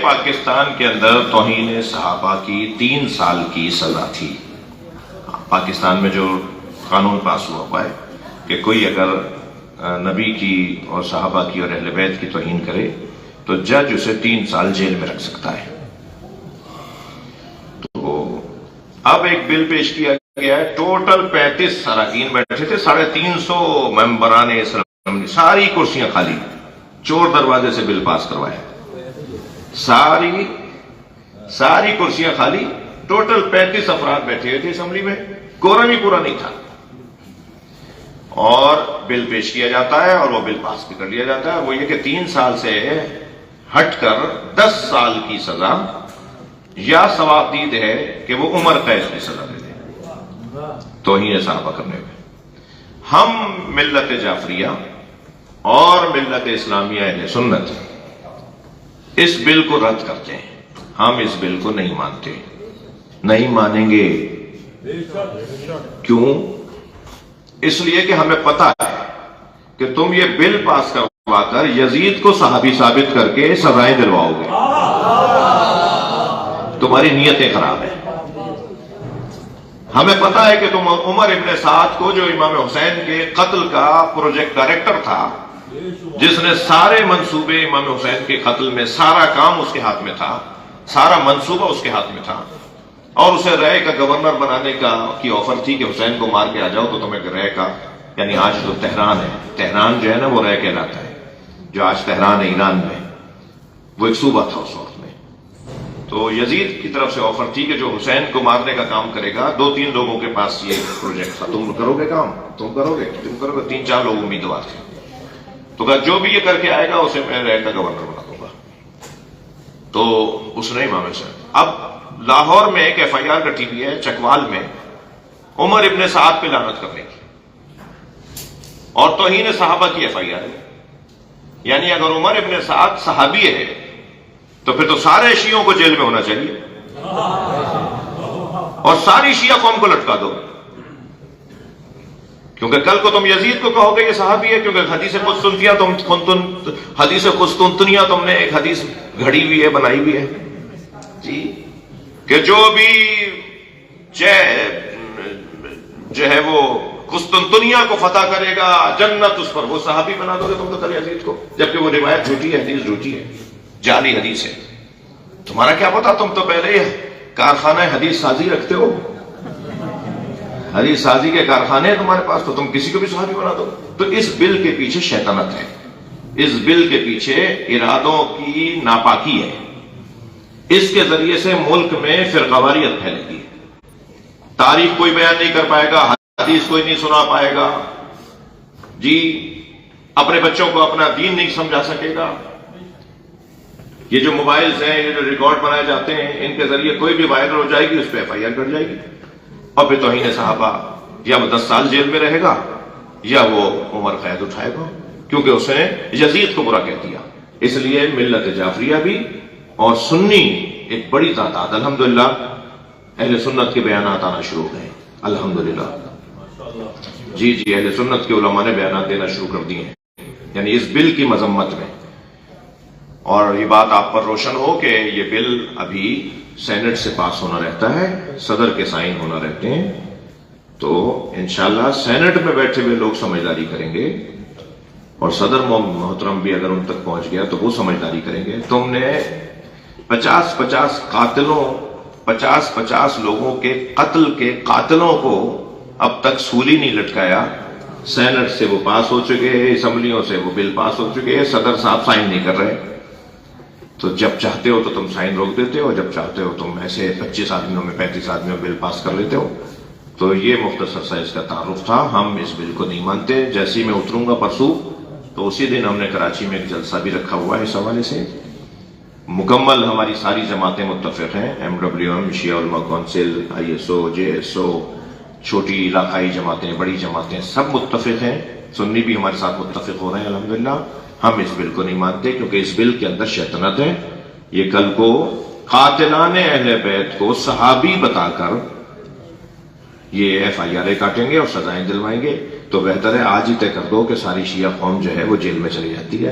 پاکستان کے اندر توہین صحابہ کی 3 سال کی سزا تھی۔ پاکستان میں جو قانون پاس ہوا ہے کہ کوئی اگر نبی کی اور صحابہ کی اور اہل بیت کی توہین کرے تو جج اسے 3 سال جیل میں رکھ سکتا ہے۔ تو اب ایک بل پیش کیا گیا ہے، ٹوٹل 35 اراکین بیٹھے تھے، 350 ممبران اسمبلی، ساری کرسیاں خالی، چور دروازے سے بل پاس کروایا، ساری کرسیاں خالی، ٹوٹل 35 افراد بیٹھے ہوئے تھے اسمبلی میں، کورم ہی پورا نہیں تھا، اور بل پیش کیا جاتا ہے اور وہ بل پاس بھی کر لیا جاتا ہے۔ وہ یہ کہ 3 سال سے ہٹ کر 10 سال کی سزا یا ثوابدید ہے کہ وہ عمر قید کی سزا دے دیں توہین صحابہ کرنے میں۔ ہم ملت جعفریہ اور ملت اسلامیہ اہل سنت اس بل کو رد کرتے ہیں، ہم اس بل کو نہیں مانتے، نہیں مانیں گے۔ کیوں؟ اس لیے کہ ہمیں پتا ہے کہ تم یہ بل پاس کروا کر یزید کو صحابی ثابت کر کے سزائیں دلواؤ گے، تمہاری نیتیں خراب ہیں۔ ہمیں پتا ہے کہ تم عمر ابن سعد کو، جو امام حسین کے قتل کا پروجیکٹ ڈائریکٹر تھا، جس نے سارے منصوبے امام حسین کے قتل میں، سارا کام اس کے ہاتھ میں تھا، سارا منصوبہ اس کے ہاتھ میں تھا، اور اسے رے کا گورنر بنانے کی آفر تھی کہ حسین کو مار کے آ جاؤ تو تمہیں رے کا، یعنی آج جو تہران ہے، تہران جو ہے نا وہ رے کہلاتا ہے، جو آج تہران ہے ایران میں، وہ ایک صوبہ تھا اس وقت میں۔ تو یزید کی طرف سے آفر تھی کہ جو حسین کو مارنے کا کام کرے گا، 2-3 لوگوں کے پاس یہ پروجیکٹ تھا، تم کرو گے کام، تم کرو گے 3-4 لوگ امیدوار تھے، تو کہا جو بھی یہ کر کے آئے گا اسے میں رے کا گورنر بنا دوں گا۔ تو اس نے امام حسین، اب لاہور میں ایک FIR کٹی ہوئی ہے چکوال میں عمر ابن سعد پہ لعنت کرنے کی، اور توہین صحابہ کی FIR ہے، یعنی اگر عمر ابن سعد صحابی ہے تو پھر تو سارے شیعوں کو جیل میں ہونا چاہیے، اور ساری شیعہ قوم کو لٹکا دو، کیونکہ کل کو تم یزید کو کہو گے یہ صحابی ہے، کیونکہ حدیث قسطنطنیہ تم نے ایک حدیث گھڑی ہوئی ہے، بنائی ہوئی ہے جی، کہ جو بھی جو ہے وہ قسطنطنیہ کو فتح کرے گا جنت اس پر، وہ صحابی بنا دو گے تم تو کل یزید کو، جبکہ وہ روایت جھوٹی ہے، حدیث جھوٹی ہے، جعلی حدیث ہے۔ تمہارا کیا پتا، تم تو پہلے کارخانہ حدیث سازی رکھتے ہو، حدیث سازی کے کارخانے تمہارے پاس، تو تم کسی کو بھی صحابی بنا دو۔ تو اس بل کے پیچھے شیطنت ہے، اس بل کے پیچھے ارادوں کی ناپاکی ہے، اس کے ذریعے سے ملک میں فرقواریت پھیلے گی، تاریخ کوئی بیان نہیں کر پائے گا، حدیث کوئی نہیں سنا پائے گا جی، اپنے بچوں کو اپنا دین نہیں سمجھا سکے گا۔ یہ جو موبائلز ہیں، یہ جو ریکارڈ بنائے جاتے ہیں، ان کے ذریعے کوئی بھی وائرل ہو جائے گی، اس پہ FIR کر جائے گی، اور پھر توہین صحابہ یا وہ 10 سال جیل میں رہے گا یا وہ عمر قید اٹھائے گا، کیونکہ اس نے یزید کو برا کہہ دیا۔ اس لیے ملت جعفریہ بھی اور سنی ایک بڑی تعداد، الحمدللہ اہل سنت کے بیانات آنا شروع ہو گئے، الحمدللہ جی اہل سنت کے علماء نے بیانات دینا شروع کر دیے ہیں، یعنی اس بل کی مذمت میں۔ اور یہ بات آپ پر روشن ہو کہ یہ بل ابھی سینٹ سے پاس ہونا رہتا ہے، صدر کے سائن ہونا رہتے ہیں، تو انشاءاللہ سینٹ میں بیٹھے ہوئے لوگ سمجھداری کریں گے، اور صدر محترم بھی اگر ان تک پہنچ گیا تو وہ سمجھداری کریں گے۔ تم نے 50 قاتلوں، 50 لوگوں کے قتل کے قاتلوں کو اب تک سولی نہیں لٹکایا، سینٹ سے وہ پاس ہو چکے ہیں، اسمبلیوں سے وہ بل پاس ہو چکے ہیں، صدر صاحب سائن نہیں کر رہے، تو جب چاہتے ہو تو تم سائن روک دیتے ہو، جب چاہتے ہو تم ایسے 25 آدمیوں میں 35 آدمیوں میں بل پاس کر لیتے ہو۔ تو یہ مختصر سا اس کا تعارف تھا، ہم اس بل کو نہیں مانتے۔ جیسے ہی میں اتروں گا پرسوں، تو اسی دن ہم نے کراچی میں ایک جلسہ بھی رکھا ہوا ہے اس حوالے سے، مکمل ہماری ساری جماعتیں متفق ہیں، MWM، شیعہ علماء کونسل، ISO، JSO، چھوٹی علاقائی جماعتیں، بڑی جماعتیں، سب متفق ہیں، سنی بھی ہمارے ساتھ متفق ہو رہے ہیں الحمدللہ۔ ہم اس بل کو نہیں مانتے کیونکہ اس بل کے اندر شیطنت ہے، یہ کل کو قاتلان اہل بیت کو صحابی بتا کر یہ FIR کاٹیں گے اور سزائیں دلوائیں گے، تو بہتر ہے آج ہی طے کر دو کہ ساری شیعہ قوم جو ہے وہ جیل میں چلی جاتی ہے۔